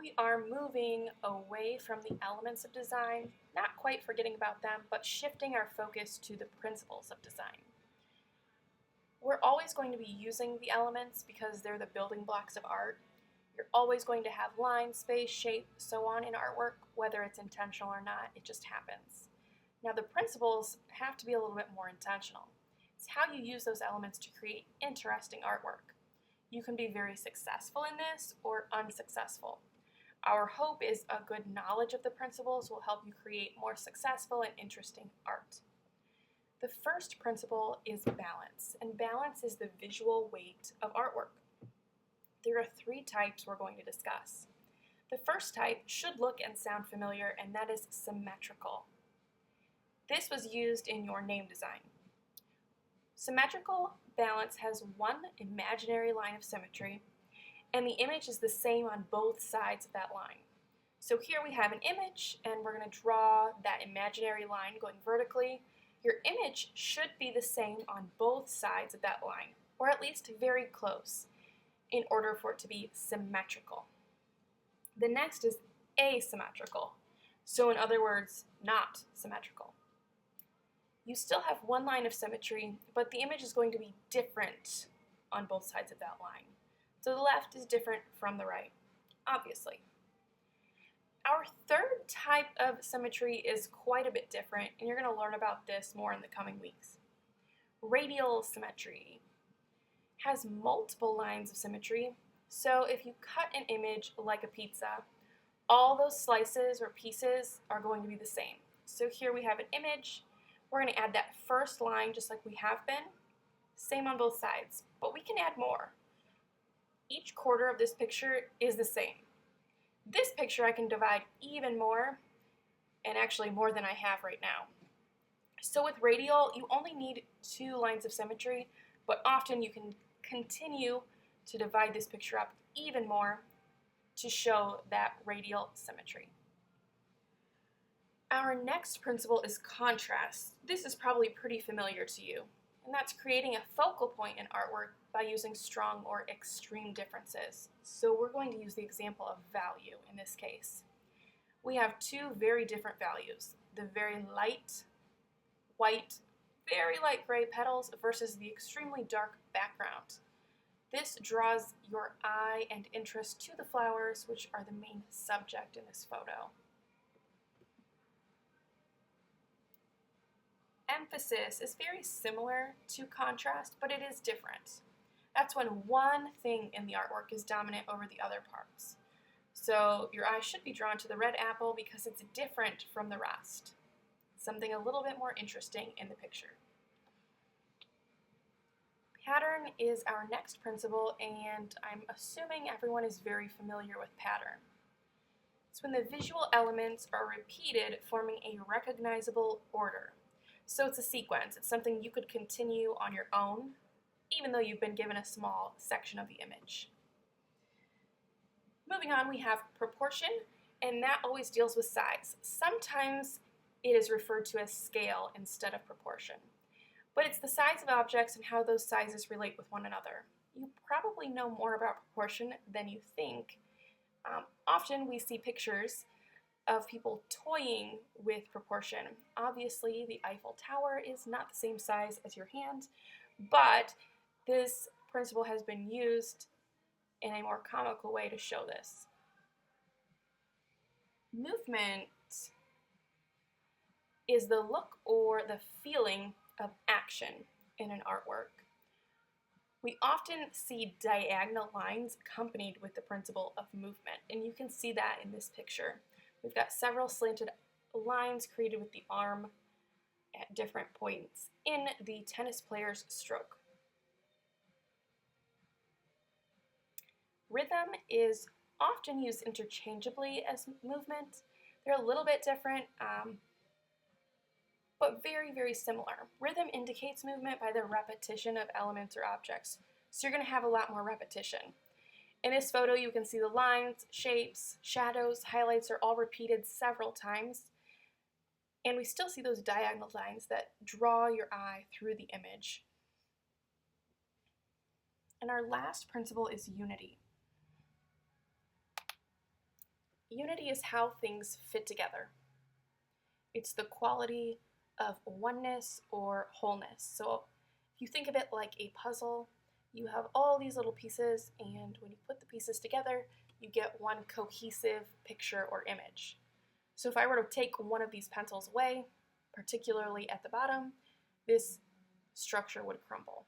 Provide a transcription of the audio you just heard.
We are moving away from the elements of design, not quite forgetting about them, but shifting our focus to the principles of design. We're always going to be using the elements because they're the building blocks of art. You're always going to have line, space, shape, so on in artwork, whether it's intentional or not, it just happens. Now the principles have to be a little bit more intentional. It's how you use those elements to create interesting artwork. You can be very successful in this or unsuccessful. Our hope is a good knowledge of the principles will help you create more successful and interesting art. The first principle is balance, and balance is the visual weight of artwork. There are three types we're going to discuss. The first type should look and sound familiar, and that is symmetrical. This was used in your name design. Symmetrical balance has one imaginary line of symmetry, and the image is the same on both sides of that line. So here we have an image, and we're going to draw that imaginary line going vertically. Your image should be the same on both sides of that line, or at least very close, in order for it to be symmetrical. The next is asymmetrical, so in other words, not symmetrical. You still have one line of symmetry, but the image is going to be different on both sides of that line. So the left is different from the right, obviously. Our third type of symmetry is quite a bit different, and you're going to learn about this more in the coming weeks. Radial symmetry has multiple lines of symmetry, so if you cut an image like a pizza, all those slices or pieces are going to be the same. So here we have an image. We're going to add that first line just like we have been, same on both sides, but we can add more. Each quarter of this picture is the same. This picture I can divide even more, and actually more than I have right now. So with radial, you only need two lines of symmetry, but often you can continue to divide this picture up even more to show that radial symmetry. Our next principle is contrast. This is probably pretty familiar to you, and that's creating a focal point in artwork by using strong or extreme differences. So we're going to use the example of value in this case. We have two very different values, the very light white, very light gray petals versus the extremely dark background. This draws your eye and interest to the flowers, which are the main subject in this photo. Emphasis is very similar to contrast, but it is different. That's when one thing in the artwork is dominant over the other parts. So your eye should be drawn to the red apple because it's different from the rest. Something a little bit more interesting in the picture. Pattern is our next principle, and I'm assuming everyone is very familiar with pattern. It's when the visual elements are repeated, forming a recognizable order. So it's a sequence. It's something you could continue on your own, even though you've been given a small section of the image. Moving on, we have proportion, and that always deals with size. Sometimes it is referred to as scale instead of proportion, but it's the size of objects and how those sizes relate with one another. You probably know more about proportion than you think. Often we see pictures of people toying with proportion. Obviously, the Eiffel Tower is not the same size as your hand, but this principle has been used in a more comical way to show this. Movement is the look or the feeling of action in an artwork. We often see diagonal lines accompanied with the principle of movement, and you can see that in this picture. We've got several slanted lines created with the arm at different points in the tennis player's stroke. Rhythm is often used interchangeably as movement. They're a little bit different, but very, very similar. Rhythm indicates movement by the repetition of elements or objects, so you're going to have a lot more repetition. In this photo, you can see the lines, shapes, shadows, highlights are all repeated several times, and we still see those diagonal lines that draw your eye through the image. And our last principle is unity. unity is how things fit together. It's the quality of oneness or wholeness. So if you think of it like a puzzle, you have all these little pieces, and when you put the pieces together, you get one cohesive picture or image. So if I were to take one of these pencils away, particularly at the bottom, this structure would crumble.